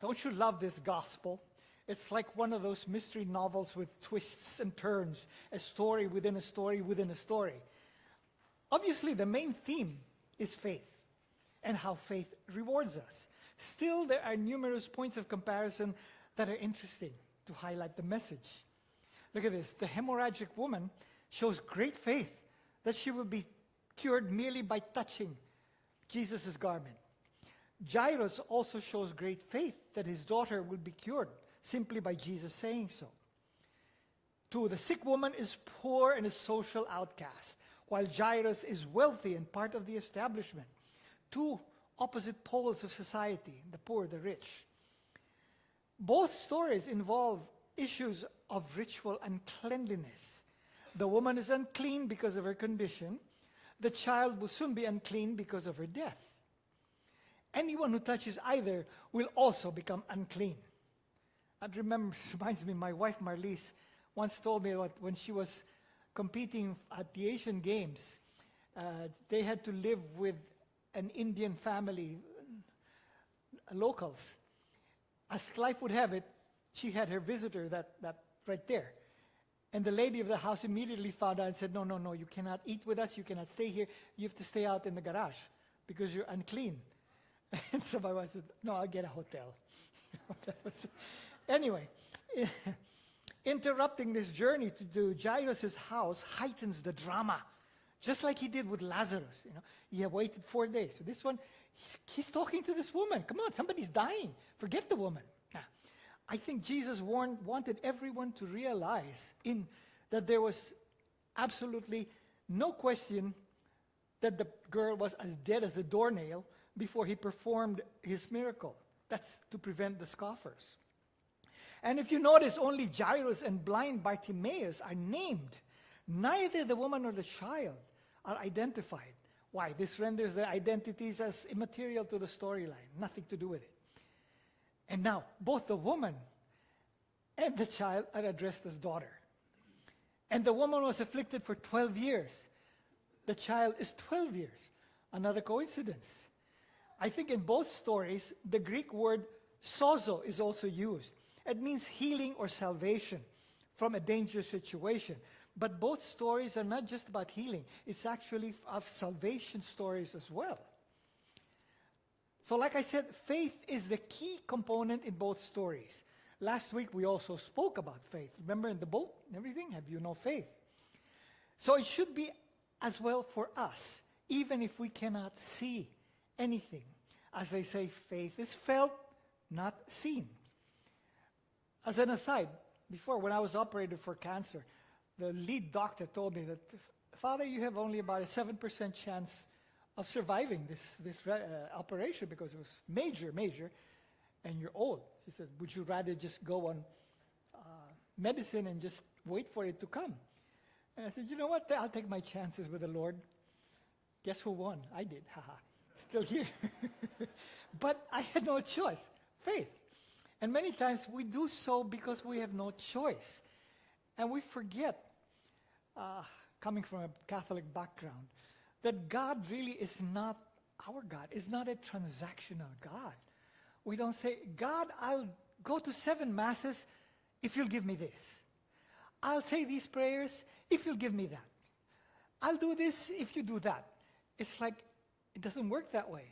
Don't you love this gospel? It's like one of those mystery novels with twists and turns, a story within a story within a story. Obviously, the main theme is faith and how faith rewards us. Still, there are numerous points of comparison that are interesting to highlight the message. Look at this. The hemorrhagic woman shows great faith that she will be cured merely by touching Jesus' garment. Jairus also shows great faith that his daughter will be cured simply by Jesus saying so. 2, the sick woman is poor and a social outcast, while Jairus is wealthy and part of the establishment. 2 opposite poles of society, the poor, the rich. Both stories involve issues of ritual uncleanliness. The woman is unclean because of her condition. The child will soon be unclean because of her death. Anyone who touches either will also become unclean. That reminds me, my wife Marlise once told me that when she was competing at the Asian Games, they had to live with an Indian family, locals. As life would have it, she had her visitor that right there. And the lady of the house immediately found out and said, no, you cannot eat with us, you cannot stay here, you have to stay out in the garage because you're unclean. And so my wife said, no, I'll get a hotel. Anyway, interrupting this journey to Jairus' house heightens the drama, just like he did with Lazarus. He had waited 4 days. So this one, he's talking to this woman. Come on, somebody's dying. Forget the woman. I think Jesus wanted everyone to realize that there was absolutely no question that the girl was as dead as a doornail before he performed his miracle. That's to prevent the scoffers. And if you notice, only Jairus and blind Bartimaeus are named. Neither the woman nor the child are identified. Why? This renders their identities as immaterial to the storyline. Nothing to do with it. And now, both the woman and the child are addressed as daughter. And the woman was afflicted for 12 years. The child is 12 years. Another coincidence. I think in both stories, the Greek word sozo is also used. It means healing or salvation from a dangerous situation. But both stories are not just about healing. It's actually of salvation stories as well. So like I said, faith is the key component in both stories. Last week we also spoke about faith. Remember in the boat and everything? Have you no faith? So it should be as well for us, even if we cannot see anything. As they say, faith is felt, not seen. As an aside, before when I was operated for cancer, the lead doctor told me that, Father, you have only about a 7% chance of surviving this operation because it was major, and you're old. She said, would you rather just go on medicine and just wait for it to come? And I said, you know what? I'll take my chances with the Lord. Guess who won? I did. Haha. Still here. But I had no choice. Faith. And many times we do so because we have no choice. And we forget, coming from a Catholic background, that God really is not our God, is not a transactional God. We don't say, God, I'll go to 7 masses if you'll give me this. I'll say these prayers if you'll give me that. I'll do this if you do that. It's like, it doesn't work that way.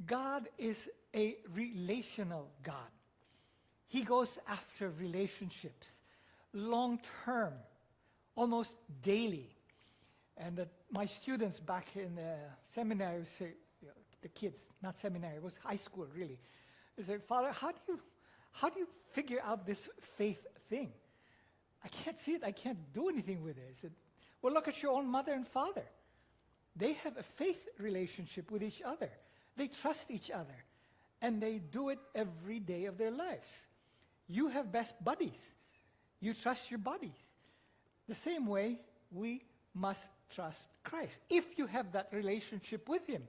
God is a relational God. He goes after relationships, long-term, almost daily. And my students back in the seminary say, the kids, not seminary, it was high school really. They say, Father, how do you figure out this faith thing? I can't see it. I can't do anything with it. I said, well, look at your own mother and father. They have a faith relationship with each other. They trust each other. And they do it every day of their lives. You have best buddies. You trust your buddies. The same way we must trust Christ. If you have that relationship with Him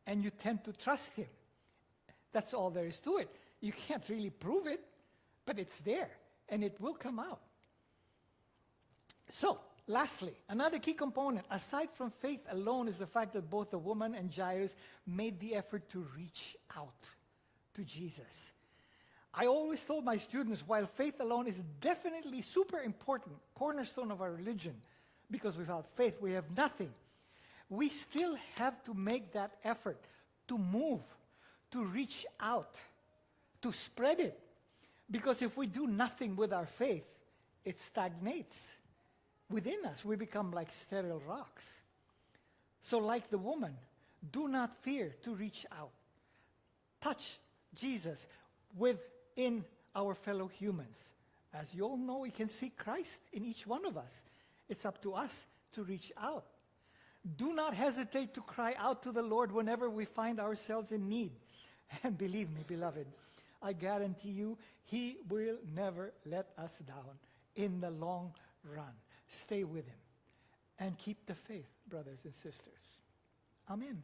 and you tend to trust Him, that's all there is to it. You can't really prove it, but it's there and it will come out. So, lastly, another key component, aside from faith alone, is the fact that both the woman and Jairus made the effort to reach out to Jesus. I always told my students, while faith alone is definitely super important, cornerstone of our religion, because without faith we have nothing, we still have to make that effort to move, to reach out, to spread it. Because if we do nothing with our faith, it stagnates within us. We become like sterile rocks. So like the woman, do not fear to reach out. Touch Jesus within our fellow humans. As you all know, we can see Christ in each one of us. It's up to us to reach out. Do not hesitate to cry out to the Lord whenever we find ourselves in need. And believe me, beloved, I guarantee you, He will never let us down in the long run. Stay with Him and keep the faith, brothers and sisters. Amen.